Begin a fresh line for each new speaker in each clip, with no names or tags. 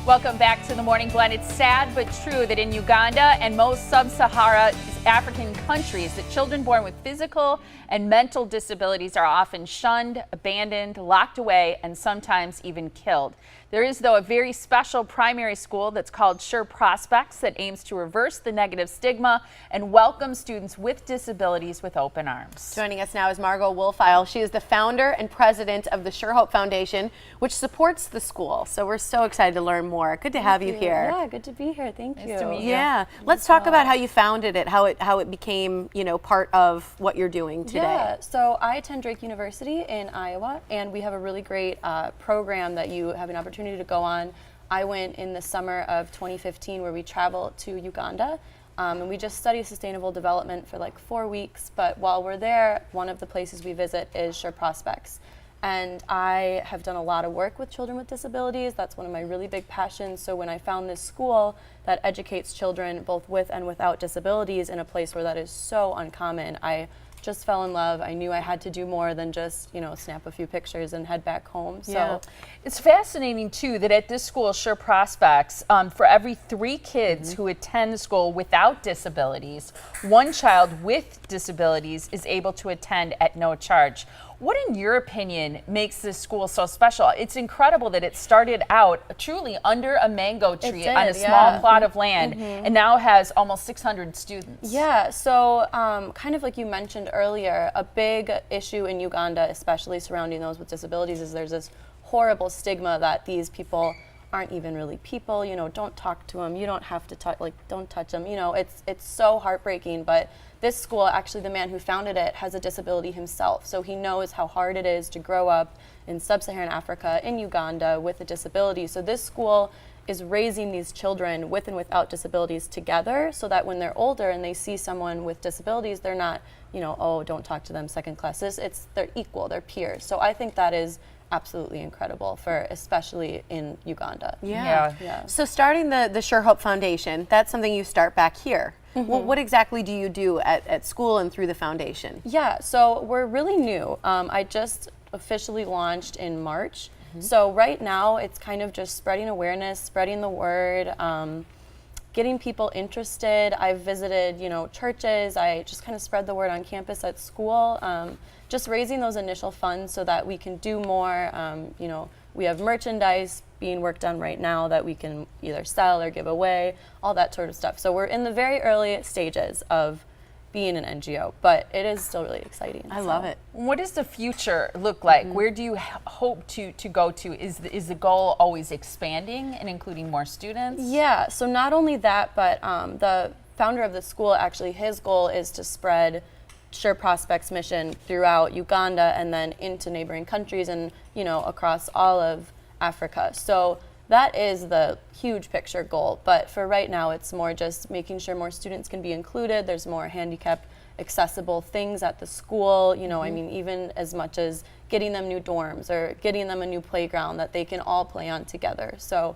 Welcome back to the Morning Blend. It's sad but true that in Uganda and most sub-Sahara African countries, that children born with physical and mental disabilities are often shunned, abandoned, locked away, and sometimes even killed. There is, though, a very special primary school that's called Sure Prospects that aims to reverse the negative stigma and welcome students with disabilities with open arms.
Joining us now is Margo Wohlfeil. She is the founder and president of the Sure Hope Foundation, which supports the school. So we're so excited to learn more. Good to have you here.
Yeah, good to be here. Thank you.
Nice to meet you.
Yeah, let's talk about how you founded it, how it became, part of what you're doing today.
Yeah, so I attend Drake University in Iowa, and we have a really great program that you have an opportunity to go on. I went in the summer of 2015 where we traveled to Uganda, and we just study sustainable development for like 4 weeks. But while we're there, one of the places we visit is Sure Prospects. And I have done a lot of work with children with disabilities. That's one of my really big passions. So when I found this school that educates children both with and without disabilities in a place where that is so uncommon, I just fell in love. I knew I had to do more than just, snap a few pictures and head back home.
Yeah. So it's fascinating too that at this school, Sure Prospects, for every 3 kids who attend the school without disabilities, 1 child with disabilities is able to attend at no charge. What, in your opinion, makes this school so special? It's incredible that it started out truly under a mango tree on a small plot of land and now has almost 600 students.
Yeah, so kind of like you mentioned earlier, a big issue in Uganda, especially surrounding those with disabilities, is there's this horrible stigma that these people aren't even really people, don't talk to them, you don't have to touch, don't touch them, it's so heartbreaking. But this school, actually the man who founded it has a disability himself, so he knows how hard it is to grow up in sub-Saharan Africa, in Uganda, with a disability. So this school is raising these children with and without disabilities together, so that when they're older and they see someone with disabilities, they're not, oh, don't talk to them, second class. They're equal, they're peers. So I think that is absolutely incredible, especially in Uganda.
Yeah. So starting the Sure Hope Foundation, that's something you start back here. Well, what exactly do you do at school and through the foundation?
Yeah, so we're really new. I just officially launched in March. So right now it's kind of just spreading awareness, spreading the word, getting people interested. I've visited, churches. I just kind of spread the word on campus at school. Just raising those initial funds so that we can do more. We have merchandise being worked on right now that we can either sell or give away, all that sort of stuff. So we're in the very early stages of being an NGO, but it is still really exciting.
I love it.
What does the future look like? Where do you hope to go to? Is the goal always expanding and including more students?
Yeah, so not only that, but the founder of the school, actually, his goal is to spread Sure Prospects mission throughout Uganda and then into neighboring countries and, across all of Africa. So that is the huge picture goal. But for right now, it's more just making sure more students can be included. There's more handicap accessible things at the school, even as much as getting them new dorms or getting them a new playground that they can all play on together. So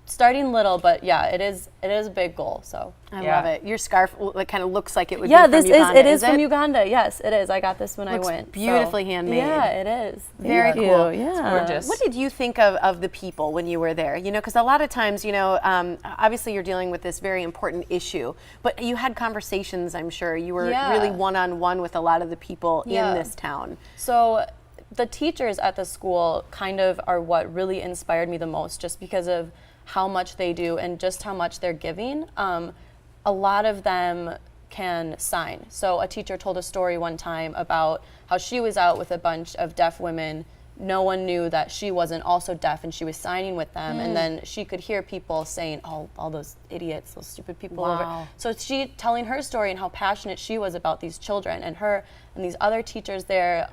starting little, but yeah, it is a big goal. So
I love it. Your scarf kind of looks like it would be from Uganda.
Yeah, it is from Uganda. Yes, it is. I got this when I went.
Beautifully handmade.
Yeah, it is.
Very cool.
Yeah,
it's gorgeous.
What did you think of the people when you were there? Because a lot of times, obviously you're dealing with this very important issue, but you had conversations. I'm sure you were really one-on-one with a lot of the people in this town.
So the teachers at the school kind of are what really inspired me the most, just because of how much they do and just how much they're giving. A lot of them can sign. So a teacher told a story one time about how she was out with a bunch of deaf women. No one knew that she wasn't also deaf, and she was signing with them. And then she could hear people saying, oh, all those idiots, those stupid people over. So she telling her story and how passionate she was about these children, and her and these other teachers there,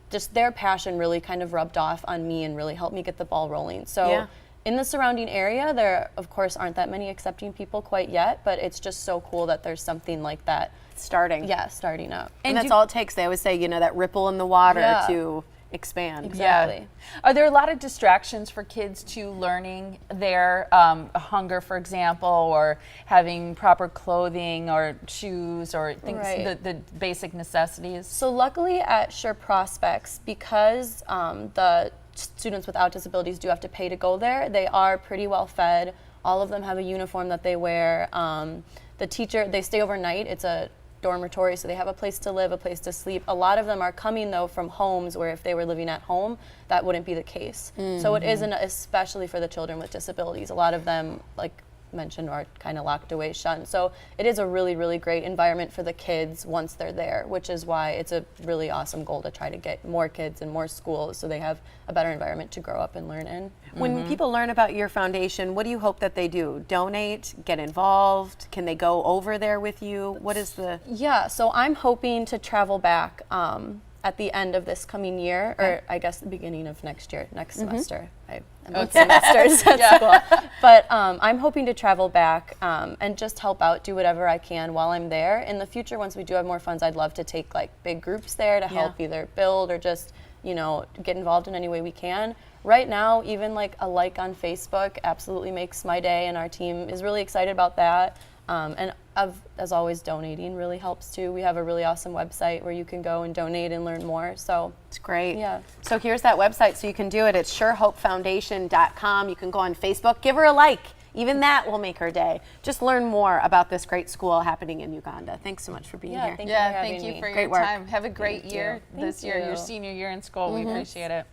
just their passion really kind of rubbed off on me and really helped me get the ball rolling. So in the surrounding area, there, of course, aren't that many accepting people quite yet, but it's just so cool that there's something like that
starting.
Yeah, starting up.
And that's all it takes. They always say, that ripple in the water to expand.
Exactly.
Yeah. Are there a lot of distractions for kids to learning their hunger, for example, or having proper clothing or shoes or things, the basic necessities?
So luckily at Sure Prospects, because the students without disabilities do have to pay to go there. They are pretty well fed. All of them have a uniform that they wear. The teacher, they stay overnight. It's a dormitory, so they have a place to live, a place to sleep. A lot of them are coming though from homes where if they were living at home, that wouldn't be the case. So it isn't, especially for the children with disabilities. A lot of them, like mentioned, are kind of locked away, shunned. So it is a really, really great environment for the kids once they're there, which is why it's a really awesome goal to try to get more kids in more schools so they have a better environment to grow up and learn in.
When people learn about your foundation, what do you hope that they do? Donate, get involved? Can they go over there with you? What is the...
Yeah, so I'm hoping to travel back at the end of this coming year, or I guess the beginning of next year, next semester. I'm both semesters at school. But I'm hoping to travel back and just help out, do whatever I can while I'm there. In the future, once we do have more funds, I'd love to take like big groups there to help either build or just, you know, get involved in any way we can. Right now, even like a like on Facebook absolutely makes my day, and our team is really excited about that. And as always, donating really helps too. We have a really awesome website where you can go and donate and learn more. So
it's great.
Yeah.
So here's that website so you can do it. It's surehopefoundation.com. You can go on Facebook, give her a like. Even that will make her day. Just learn more about this great school happening in Uganda. Thanks so much for being here.
Thank you for having
thank you
me.
for
Great
your
work.
time. Have a great year this year, your
you.
senior year in school. We appreciate it.